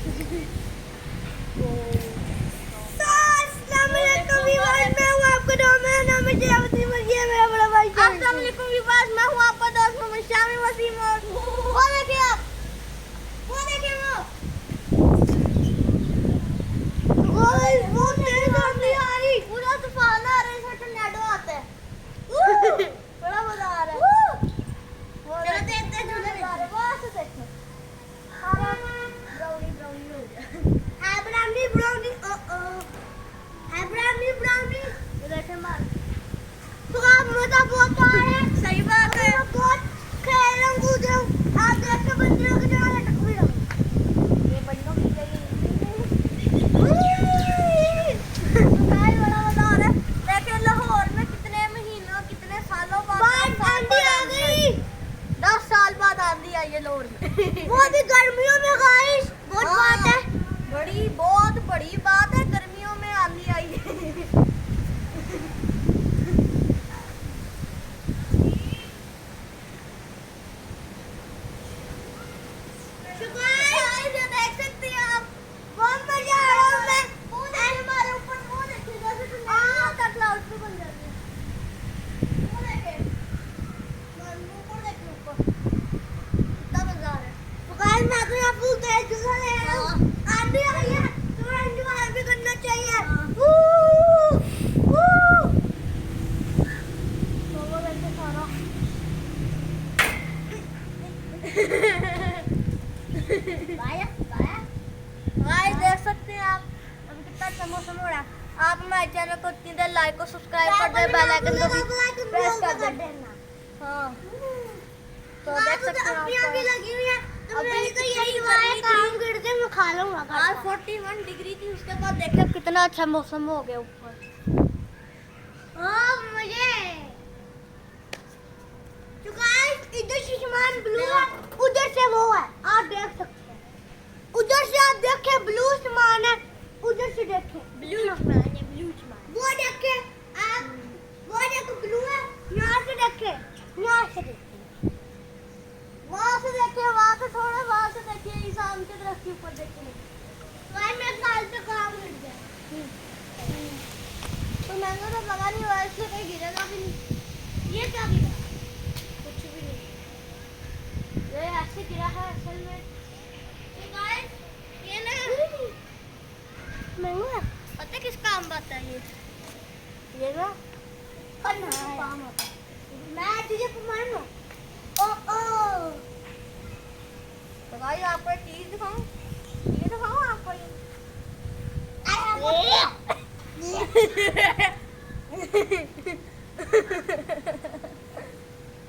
अस्सलाम वालेकुम व्यूअर्स, मैं हूं आपका दोस्त, मेरा नाम है जयावती मर्जिया, मेरा बड़ा भाई। अस्सलाम वालेकुम व्यूअर्स, मैं हूं आपका दोस्त मोहम्मद शामी वसीम। वो देखिए आप, वो देखिए वो तेज आंधी आ रही, पूरा तूफान आ रहा है, इसमें टोर्नेडो आता है। बड़ा मजा आ रहा है। चलो देखते हैं झूले में। वहां से देखो, ब्राउनी ब्राउनी हो गया है, ब्राउनी ब्राउनी है, ब्राउनी ब्राउनी। देखे मार तो आप मजा बहुत आ रहा है। सही बात है, बहुत खेल रहा हूँ, कूद रहा हूँ। आप देख के बंदरों की तरह लटक भी रहा हूँ। ये बंदरों की तरह बड़ा मजा आ रहा है। देखिए लाहौर में कितने महीनों कितने सालों बाद आंधी आ गई। 10 साल बाद आंधी आई है लाहौर में। वो भी गर्मियों में गाइस, बहुत बात है, बहुत बड़ी बात है, गर्मियों में आंधी आई है। देख सकते हैं आप, बहुत मजा आ रहा है। हमारे ऊपर वो देखिए, क्लाउड पे बन जाते हैं। वो देखे ऊपर, देखिए ऊपर कितना मजा आ रहा है। तो गाइस मैं तो यहाँ फुल तेज चला ले रहा हूँ। आंधी आई है तो एंजॉय भी करना चाहिए। तो वो देखिए सारा गाइस देख सकते हैं आप, अभी कितना अच्छा मौसम हो रहा है। आप हमारे चैनल को इतनी देर लाइक और सब्सक्राइब कर दे, बेल आइकन को भी प्रेस कर देना। हाँ तो देख सकते हैं आप, अभी लगी हुई है तो मेरी तो यही दुआ है, काम करते मैं खा लूंगा। आज 41 डिग्री थी, उसके बाद देखिए कितना अच्छा मौसम हो गया ऊपर। मुझे तो गाइस इधर से आसमान ब्लू है, उधर से वो है, आप देख सकते हैं। उधर से आप देखें ब्लू आसमान है, उधर से देखें ब्लू आसमान है, ब्लू आसमान। वो देखें आप, वो देखो ब्लू है, यहाँ से देखें, यहाँ से देखें, वहाँ से देखें, वहाँ से थोड़ा, वहाँ से देखिए, इस आम के दरख्त के ऊपर देखें। भाई मैं काल पे काम कर गया तो मैंने तो लगा नहीं हुआ, इसलिए कहीं गिरेगा भी नहीं। ये क्या गिरा? कुछ भी नहीं, ये ऐसे गिरा है असल में। तो गाइस ये ना मैंगो है, पता है किस काम आता है ये ना काम आता है। मैं तुझे मारूं। ओ तो गाइस आपको एक चीज दिखाऊं, ये दिखाऊं आपको, ये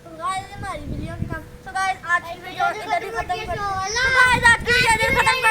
तो गाइस हमारी वीडियो की काम। तो गाइस आज की वीडियो इधर ही खत्म करते हैं।